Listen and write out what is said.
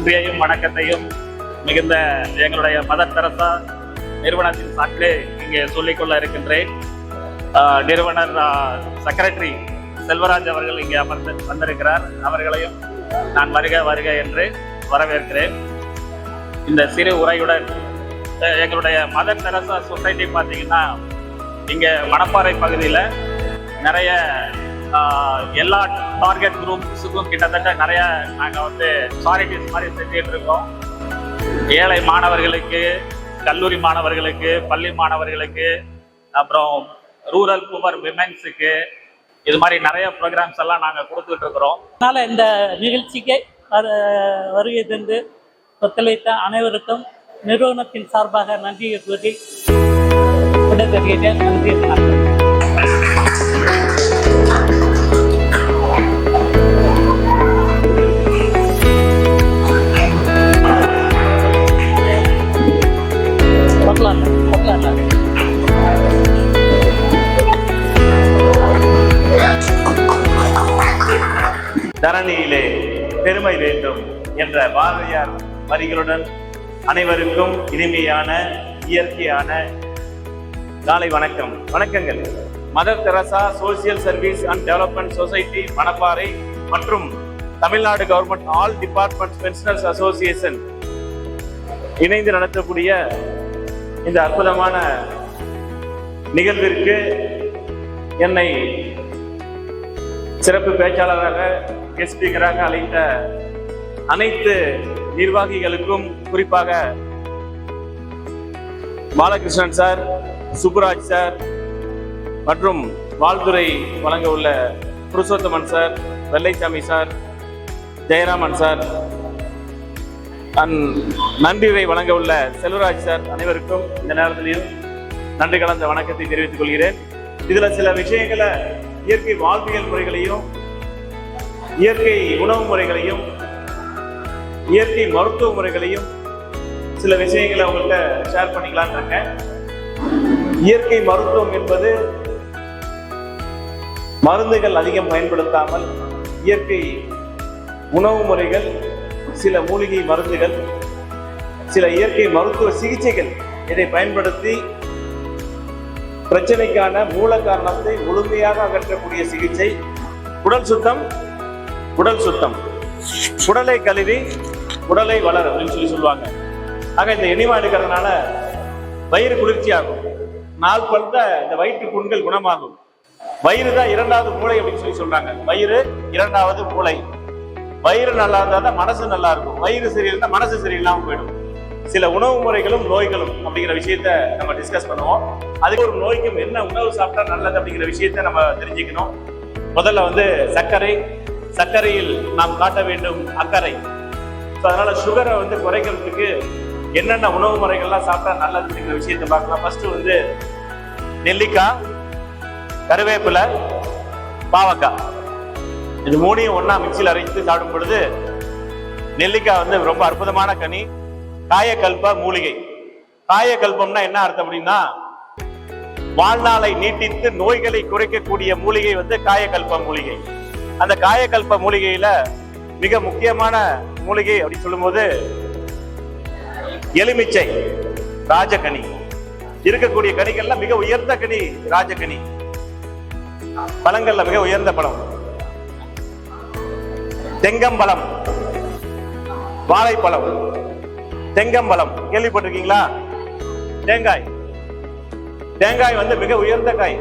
நன்றியையும் வணக்கத்தையும் மிகுந்த எங்களுடைய மதர் தெரசா நிறுவனத்தின் சார்பிலே இங்கே சொல்லிக்கொள்ள இருக்கின்றேன். நிறுவனர் செக்ரட்டரி செல்வராஜ் அவர்கள் இங்கே வந்திருக்கிறார். அவர்களையும் நான் வருக வருக என்று வரவேற்கிறேன். இந்த சிறு உரையுடன் எங்களுடைய மதர் தெரசா சொசைட்டி பார்த்தீங்கன்னா இங்கே மணப்பாறை பகுதியில் நிறைய எல்லா டார்கெட் குரூப்ஸுக்கும் கிட்டத்தட்ட நிறைய நாங்கள் சாரிட்டிஸ் மாதிரி செஞ்சுட்டு இருக்கோம். ஏழை மாணவர்களுக்கு, கல்லூரி மாணவர்களுக்கு, பள்ளி மாணவர்களுக்கு, அப்புறம் ரூரல் புவர் விமென்ஸுக்கு, இது மாதிரி நிறைய ப்ரோக்ராம்ஸ் எல்லாம் நாங்கள் கொடுத்துட்டு இருக்கிறோம். அதனால் இந்த நிகழ்ச்சிக்கு வருகை தந்து ஒத்துழைத்த அனைவருக்கும் நிறுவனத்தின் சார்பாக நன்றியை கூறி விடைபெறுகிறேன். நன்றி. தரணியிலே பெருமை வேண்டும் என்ற பாரதியார் வரிகளுடன் அனைவருக்கும் இனிமையான இயற்கையான காலை வணக்கங்கள். Mother Teresa social service and development society Manapparai மற்றும் Tamil Nadu government all department pensioners association இணைந்து நடத்தக்கூடிய இந்த அற்புதமான நிகழ்விற்கு என்னை சிறப்பு பேச்சாளராக கெஸ்ட் ஸ்பீக்கராக அழைத்த அனைத்து நிர்வாகிகளுக்கும், குறிப்பாக பாலகிருஷ்ணன் சார், சுப்புராஜ் சார் மற்றும் வாழ்த்துறை வழங்க உள்ள Purushothaman sir, Vellaisamy sir, Jayaraman sir, நன்றியை வழங்க உள்ள செல்வராஜ் சார் அனைவருக்கும் இந்த நேரத்திலையும் நன்றி கலந்த வணக்கத்தை தெரிவித்துக் கொள்கிறேன். இதுல சில விஷயங்களை, இயற்கை வாழ்வியல் முறைகளையும், இயற்கை உணவு முறைகளையும், இயற்கை மருத்துவ முறைகளையும் சில விஷயங்களை உங்கள்கிட்ட ஷேர் பண்ணிக்கலான்னு இருக்கேன். இயற்கை மருத்துவம் என்பது மருந்துகள் அதிகம் பயன்படுத்தாமல் இயற்கை உணவு முறைகள், சில மூலிகை மருந்துகள், சில இயற்கை மருத்துவ சிகிச்சைகள், இதை பயன்படுத்தி பிரச்சனைக்கான மூல காரணத்தை முழுமையாக அகற்றக்கூடிய சிகிச்சை. உடல் சுத்தம், உடலை கழுவி உடலை வளர அப்படின்னு சொல்லுவாங்க. ஆக இந்த எனிமா எடுக்கிறதுனால வயிறு குளிர்ச்சி ஆகும், நாள் பழுத்த இந்த வயிற்று புண்கள் குணமாகும். வயிறு தான் இரண்டாவது மூளை அப்படின்னு சொல்றாங்க. வயிறு இரண்டாவது மூளை. வயிறு நல்லா இருந்தா தான் மனசு நல்லா இருக்கும். வயிறு சரியில்லைன்னா மனசு சரியில்லாம போயிடும். சில உணவு முறைகளும் நோய்களும் அப்படிங்கிற விஷயத்த நம்ம டிஸ்கஸ் பண்ணுவோம். அதுக்கு ஒரு நோய்க்கும் என்ன உணவு சாப்பிட்டா நல்லது அப்படிங்கிற விஷயத்த நம்ம தெரிஞ்சுக்கணும். முதல்ல சர்க்கரையில் நாம் காட்ட வேண்டும் அக்கறை. அதனால சுகரை குறைக்கிறதுக்கு என்னென்ன உணவு முறைகள்லாம் சாப்பிட்டா நல்லது அப்படிங்கிற விஷயத்த பார்க்கலாம். ஃபர்ஸ்ட் நெல்லிக்காய், கருவேப்பிலை, பாவக்காய், இது மூணையும் ஒன்னா மிக்சியில் அரைத்து சாப்பிடும் பொழுது, நெல்லிக்காய் ரொம்ப அற்புதமான கனி. காயக்கல்ப மூலிகை. காயக்கல்பம்னா என்ன அர்த்தம் அப்படின்னா, வாழ்நாளை நீட்டித்து நோய்களை குறைக்கக்கூடிய மூலிகை காயக்கல்ப மூலிகை. அந்த காயக்கல்ப மூலிகையில மிக முக்கியமான மூலிகை அப்படின்னு சொல்லும்போது எலுமிச்சை, ராஜகனி. இருக்கக்கூடிய கனிகள்ல மிக உயர்ந்த கனி ராஜகனி. பழங்கள்ல மிக உயர்ந்த பழம் தெங்கம்பழம், வாழைப்பழம், தெங்கம்பழம் கேள்விப்பட்டிருக்கீங்களா? தேங்காய் மிக உயர்ந்த காய்.